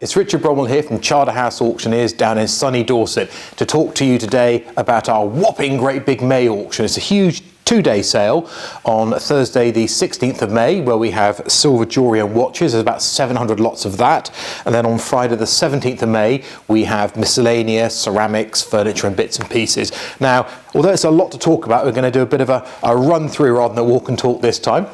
It's Richard Bromwell here from Charterhouse Auctioneers down in sunny Dorset to talk to you today about our whopping great big May auction. It's a huge two-day sale on Thursday the 16th of May where we have silver jewellery and watches. There's about 700 lots of that. And then on Friday the 17th of May we have miscellaneous, ceramics, furniture and bits and pieces. Now, although it's a lot to talk about, we're going to do a bit of a run through rather than a walk and talk this time.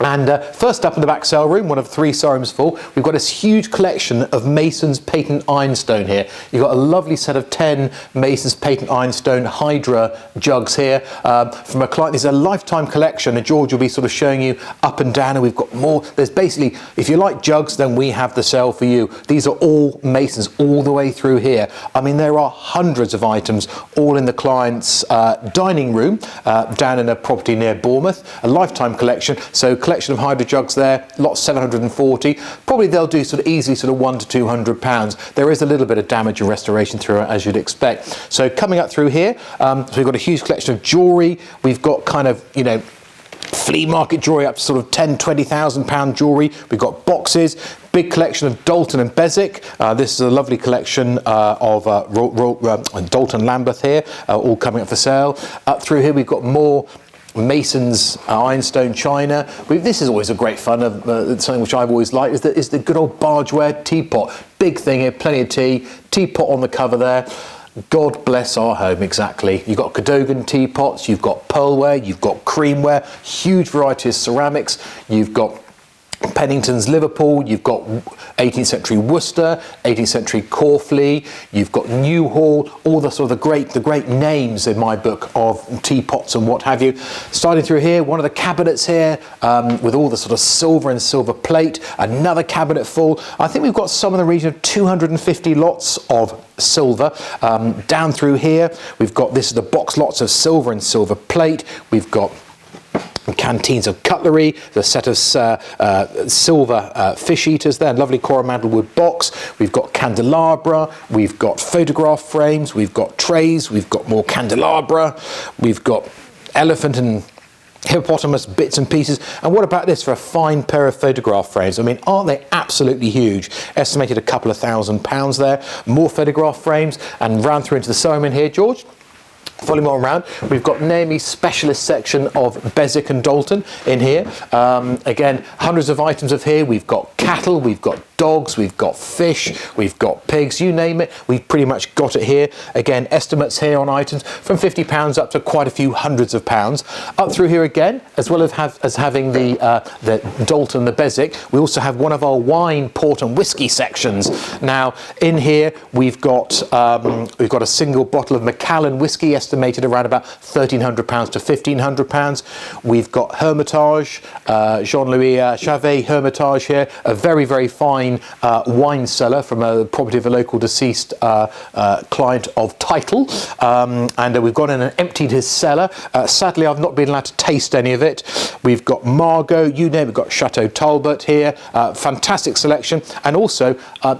And first up in the back sale room, one of three sale rooms full, we've got this huge collection of Mason's Patent Ironstone here. You've got a lovely set of 10 Mason's Patent Ironstone Hydra jugs here from a client. There's a lifetime collection, and George will be sort of showing you up and down, and we've got more. There's basically, if you like jugs, then we have the sale for you. These are all Masons all the way through here. I mean, there are hundreds of items all in the client's dining room down in a property near Bournemouth. A lifetime collection, so collection of Hydra jugs there, lot 740. Probably they'll do sort of easily sort of £100 to £200. There is a little bit of damage and restoration through it, as you'd expect. So coming up through here, so we've got a huge collection of jewellery. We've got kind of, you know, flea market jewellery up to sort of £10,000–20,000 jewellery. We've got boxes, big collection of Dalton and Beswick. This is a lovely collection of Dalton Lambeth here, all coming up for sale. Up through here we've got more Mason's Ironstone China. This is always a great fun of something which I've always liked is the good old bargeware teapot. Big thing here, plenty of tea, teapot on the cover there. God bless our home, exactly. You've got Cadogan teapots, you've got pearlware, you've got creamware, huge variety of ceramics, you've got Pennington's Liverpool, you've got 18th century Worcester, 18th century Corfley, you've got Newhall, all the sort of the great names in my book of teapots and what have you. Starting through here, one of the cabinets here with all the sort of silver and silver plate, another cabinet full. I think we've got some in the region of 250 lots of silver. Down through here, we've got, this is the box lots of silver and silver plate. We've got canteens of cutlery, the set of silver fish eaters there, lovely Coromandel wood box. We've got candelabra, we've got photograph frames, we've got trays, we've got more candelabra, we've got elephant and hippopotamus bits and pieces. And what about this for a fine pair of photograph frames? I mean, aren't they absolutely huge? Estimated a couple of £1,000 there. More photograph frames, and round through into the sewing in here, George. Following on around, we've got Naomi's specialist section of Beswick and Dalton in here. Again, hundreds of items of here. We've got cattle, we've got dogs, we've got fish, we've got pigs, you name it, we've pretty much got it here. Again, estimates here on items from £50 up to quite a few hundreds of pounds. Up through here again, as well as having the Dalton, the Beswick, we also have one of our wine, port and whiskey sections. Now, in here, we've got a single bottle of Macallan whiskey, estimated around about £1,300 to £1,500. We've got Hermitage, Jean-Louis Chavet Hermitage here, a very, very fine wine cellar from a property of a local deceased client of title, and we've gone in and emptied his cellar. Sadly, I've not been allowed to taste any of it. We've got Margot, you name it, we've got Chateau Talbot here, fantastic selection, and also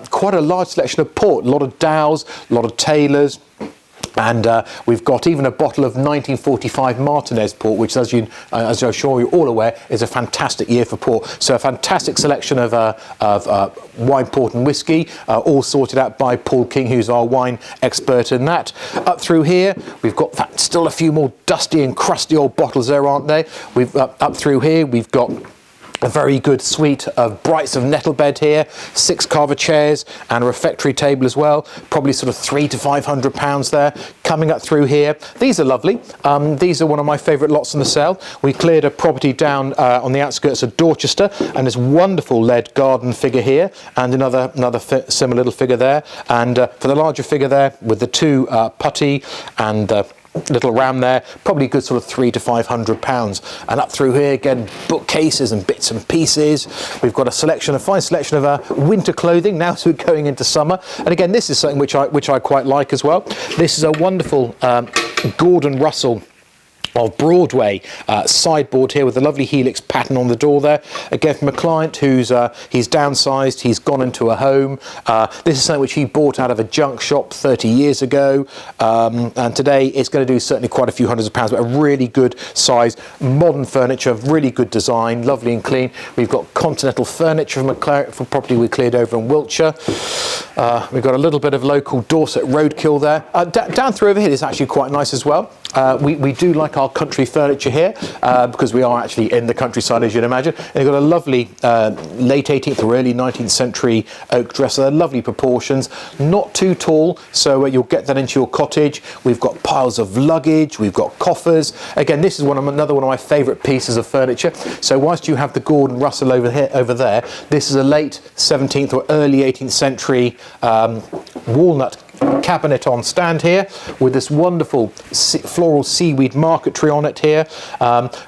quite a large selection of port, a lot of Dows, a lot of Taylors. And we've got even a bottle of 1945 Martinez port, which, as I'm sure you're all aware, is a fantastic year for port. So a fantastic selection of wine, port and whiskey, all sorted out by Paul King, who's our wine expert in that. Up through here, we've got still a few more dusty and crusty old bottles there, aren't they? We've up through here, we've got a very good suite of Brights of Nettlebed here, 6 carver chairs and a refectory table as well, probably sort of £300 to £500 there. Coming up through here, these are lovely. These are one of my favourite lots in the sale. We cleared a property down on the outskirts of Dorchester, and this wonderful lead garden figure here, and another similar little figure there. And for the larger figure there, with the two putty and little ram there, probably a good sort of £300 to £500. And up through here again, bookcases and bits and pieces. We've got a fine selection of winter clothing now, so we're going into summer. And again, this is something which I quite like as well. This is a wonderful Gordon Russell of Broadway sideboard here with a lovely helix pattern on the door there. Again, from a client who's he's downsized, he's gone into a home. This is something which he bought out of a junk shop 30 years ago, and today it's going to do certainly quite a few hundreds of pounds, but a really good size, modern furniture, really good design, lovely and clean. We've got continental furniture from property we cleared over in Wiltshire. We've got a little bit of local Dorset roadkill there. Down through over here is actually quite nice as well. We do like our country furniture here because we are actually in the countryside, as you'd imagine. And you've got a lovely late 18th or early 19th century oak dresser. They're lovely proportions, not too tall, so you'll get that into your cottage. We've got piles of luggage, we've got coffers. Again, this is another one of my favourite pieces of furniture. So whilst you have the Gordon Russell over there, this is a late 17th or early 18th century walnut cabinet on stand here with this wonderful floral seaweed marquetry on it here.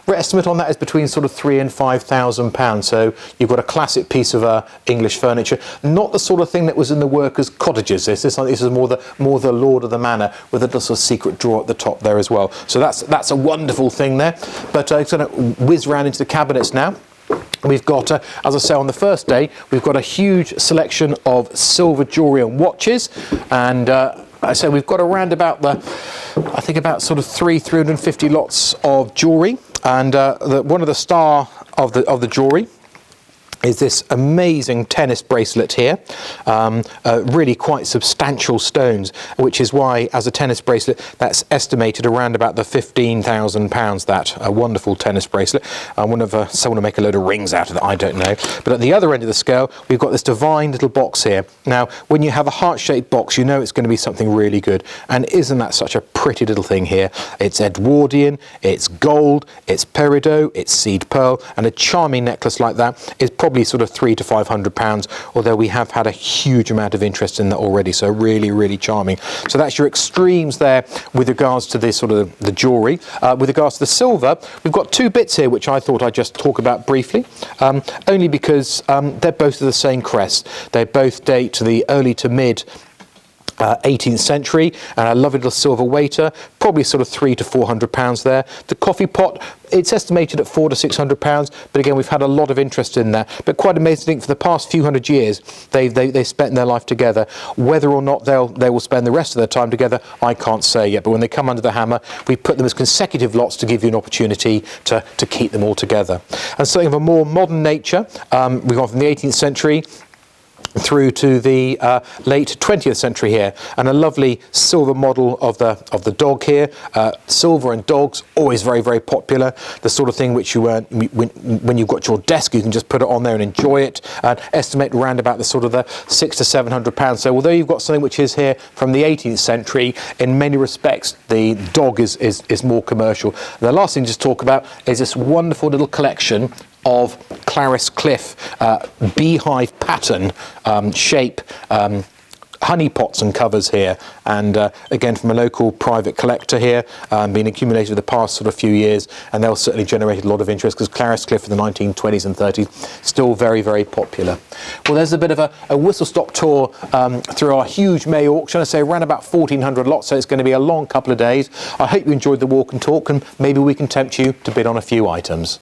Estimate on that is between sort of £3,000 and £5,000. So you've got a classic piece of English furniture, not the sort of thing that was in the workers' cottages. This is more the lord of the manor with a little sort of secret drawer at the top there as well. So that's a wonderful thing there. But I'm going to whiz round into the cabinets now. We've got, as I say, on the first day, we've got a huge selection of silver jewellery and watches, and I say we've got around about about sort of 350 lots of jewellery, and one of the star of the jewellery is this amazing tennis bracelet here, really quite substantial stones, which is why, as a tennis bracelet, that's estimated around about the £15,000. That a wonderful tennis bracelet. I wonder if someone will make a load of rings out of it. I don't know. But at the other end of the scale, we've got this divine little box here. Now, when you have a heart-shaped box, you know it's going to be something really good. And isn't that such a pretty little thing here? It's Edwardian, it's gold, it's peridot, it's seed pearl, and a charming necklace like that is probably sort of £300 to £500, although we have had a huge amount of interest in that already, so really charming. So that's your extremes there with regards to this sort of the jewellery. With regards to the silver, we've got two bits here which I thought I'd just talk about briefly, only because they're both of the same crest. They both date to the early to mid 18th century, and a lovely little silver waiter, probably sort of £300 to £400 there. The coffee pot, it's estimated at £400 to £600, but again, we've had a lot of interest in that. But quite amazing thing, for the past few hundred years, they spent their life together. Whether or not they will spend the rest of their time together, I can't say yet. But when they come under the hammer, we put them as consecutive lots to give you an opportunity to keep them all together. And something of a more modern nature, we've gone from the 18th century through to the late 20th century here, and a lovely silver model of the dog here. Silver and dogs, always very popular. The sort of thing which you when you've got your desk, you can just put it on there and enjoy it. Estimate around about the sort of the £600 to £700. So although you've got something which is here from the 18th century, in many respects the dog is more commercial. And the last thing to just talk about is this wonderful little collection of Clarice Cliff beehive pattern shape honey pots and covers here, and again from a local private collector here, been accumulated for the past sort of few years, and they'll certainly generate a lot of interest because Clarice Cliff in the 1920s and 30s still very popular. Well, there's a bit of a whistle-stop tour through our huge May auction. I say around about 1,400 lots, so it's going to be a long couple of days. I hope you enjoyed the walk and talk, and maybe we can tempt you to bid on a few items.